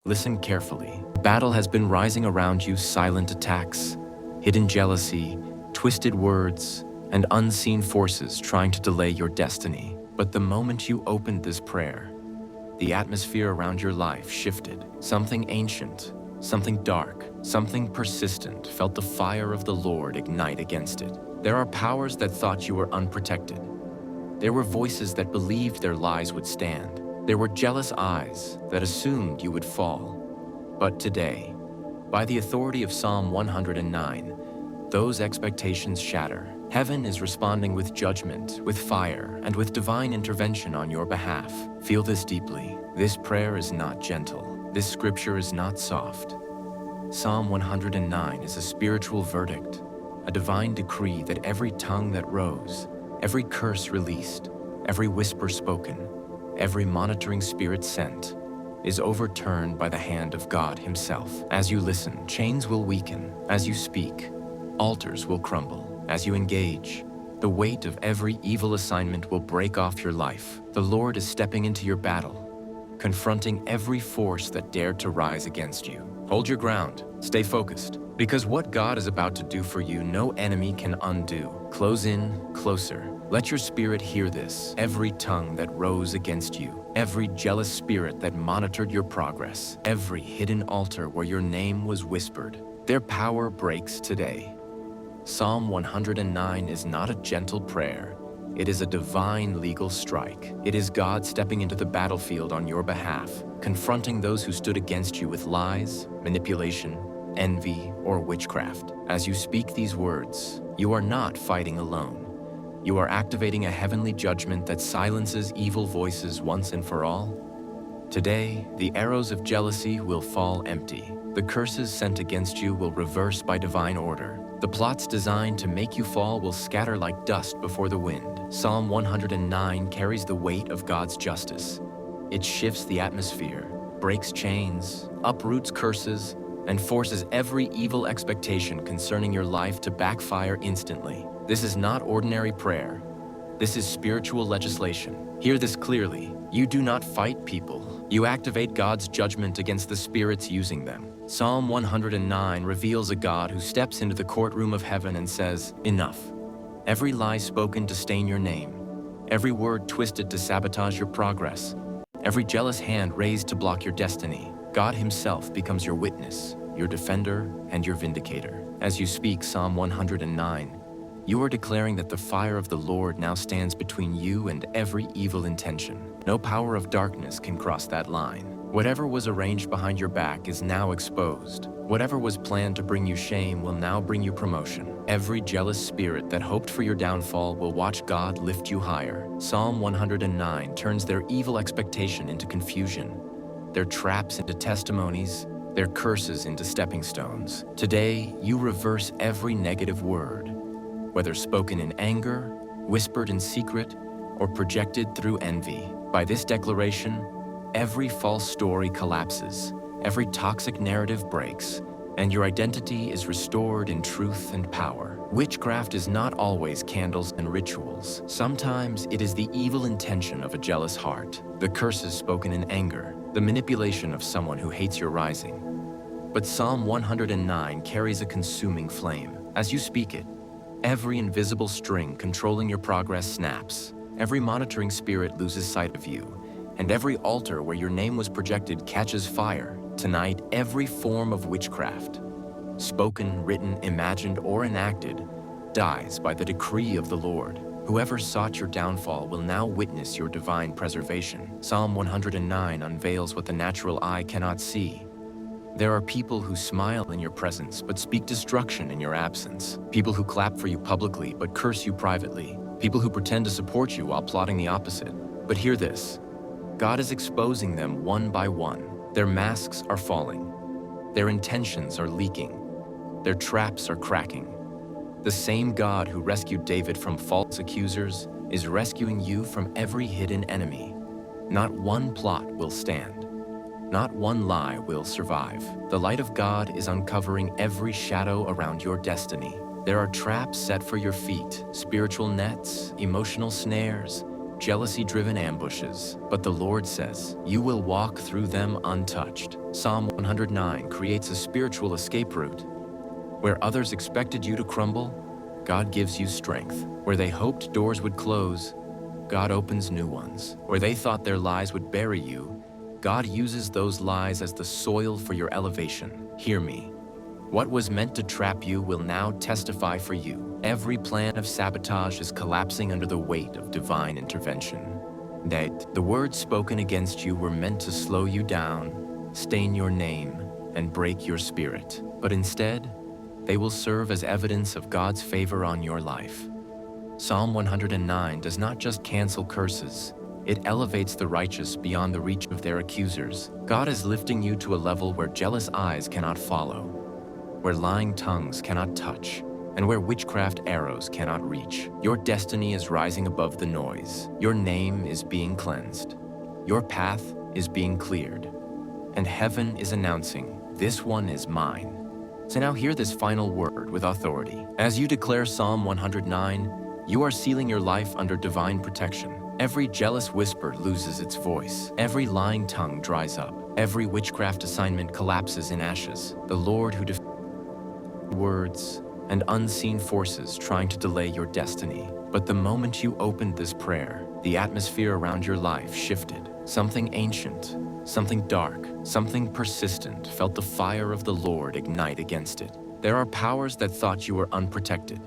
Listen carefully. Battle has been rising around you, silent attacks, hidden jealousy, twisted words, and unseen forces trying to delay your destiny. But the moment you opened this prayer, the atmosphere around your life shifted. Something ancient, something dark, something persistent felt the fire of the Lord ignite against it. There are powers that thought you were unprotected. There were voices that believed their lies would stand. There were jealous eyes that assumed you would fall. But today, by the authority of Psalm 109, those expectations shatter. Heaven is responding with judgment, with fire, and with divine intervention on your behalf. Feel this deeply. This prayer is not gentle. This scripture is not soft. Psalm 109 is a spiritual verdict, a divine decree that every tongue that rose, every curse released, every whisper spoken, every monitoring spirit sent, is overturned by the hand of God Himself. As you listen, chains will weaken. As you speak, altars will crumble. As you engage, the weight of every evil assignment will break off your life. The Lord is stepping into your battle, confronting every force that dared to rise against you. Hold your ground, stay focused, because what God is about to do for you, no enemy can undo. Close in closer. Let your spirit hear this. Every tongue that rose against you, every jealous spirit that monitored your progress, every hidden altar where your name was whispered, their power breaks today. Psalm 109 is not a gentle prayer. It is a divine legal strike. It is God stepping into the battlefield on your behalf, confronting those who stood against you with lies, manipulation, envy, or witchcraft. As you speak these words, you are not fighting alone. You are activating a heavenly judgment that silences evil voices once and for all. Today, the arrows of jealousy will fall empty. The curses sent against you will reverse by divine order. The plots designed to make you fall will scatter like dust before the wind. Psalm 109 carries the weight of God's justice. It shifts the atmosphere, breaks chains, uproots curses, and forces every evil expectation concerning your life to backfire instantly. This is not ordinary prayer. This is spiritual legislation. Hear this clearly. You do not fight people. You activate God's judgment against the spirits using them. Psalm 109 reveals a God who steps into the courtroom of heaven and says, "Enough. Every lie spoken to stain your name, every word twisted to sabotage your progress, every jealous hand raised to block your destiny, God Himself becomes your witness, your defender, and your vindicator." As you speak Psalm 109, you are declaring that the fire of the Lord now stands between you and every evil intention. No power of darkness can cross that line. Whatever was arranged behind your back is now exposed. Whatever was planned to bring you shame will now bring you promotion. Every jealous spirit that hoped for your downfall will watch God lift you higher. Psalm 109 turns their evil expectation into confusion, their traps into testimonies, their curses into stepping stones. Today, you reverse every negative word, whether spoken in anger, whispered in secret, or projected through envy. By this declaration, every false story collapses, every toxic narrative breaks, and your identity is restored in truth and power. Witchcraft is not always candles and rituals. Sometimes it is the evil intention of a jealous heart, the curses spoken in anger, the manipulation of someone who hates your rising. But Psalm 109 carries a consuming flame. As you speak it, every invisible string controlling your progress snaps, every monitoring spirit loses sight of you, and every altar where your name was projected catches fire. Tonight, every form of witchcraft, spoken, written, imagined, or enacted, dies by the decree of the Lord. Whoever sought your downfall will now witness your divine preservation. Psalm 109 unveils what the natural eye cannot see. There are people who smile in your presence but speak destruction in your absence. People who clap for you publicly but curse you privately. People who pretend to support you while plotting the opposite. But hear this. God is exposing them one by one. Their masks are falling. Their intentions are leaking. Their traps are cracking. The same God who rescued David from false accusers is rescuing you from every hidden enemy. Not one plot will stand. Not one lie will survive. The light of God is uncovering every shadow around your destiny. There are traps set for your feet, spiritual nets, emotional snares, jealousy-driven ambushes, but the Lord says, you will walk through them untouched. Psalm 109 creates a spiritual escape route. Where others expected you to crumble, God gives you strength. Where they hoped doors would close, God opens new ones. Where they thought their lies would bury you, God uses those lies as the soil for your elevation. Hear me. What was meant to trap you will now testify for you. Every plan of sabotage is collapsing under the weight of divine intervention. That the words spoken against you were meant to slow you down, stain your name, and break your spirit. But instead, they will serve as evidence of God's favor on your life. Psalm 109 does not just cancel curses, it elevates the righteous beyond the reach of their accusers. God is lifting you to a level where jealous eyes cannot follow, where lying tongues cannot touch, and where witchcraft arrows cannot reach. Your destiny is rising above the noise. Your name is being cleansed. Your path is being cleared. And heaven is announcing, this one is mine. So now hear this final word with authority. As you declare Psalm 109, you are sealing your life under divine protection. Every jealous whisper loses its voice. Every lying tongue dries up. Every witchcraft assignment collapses in ashes. The Lord who defeats words and unseen forces trying to delay your destiny. But the moment you opened this prayer, the atmosphere around your life shifted. Something ancient, something dark, something persistent felt the fire of the Lord ignite against it. There are powers that thought you were unprotected,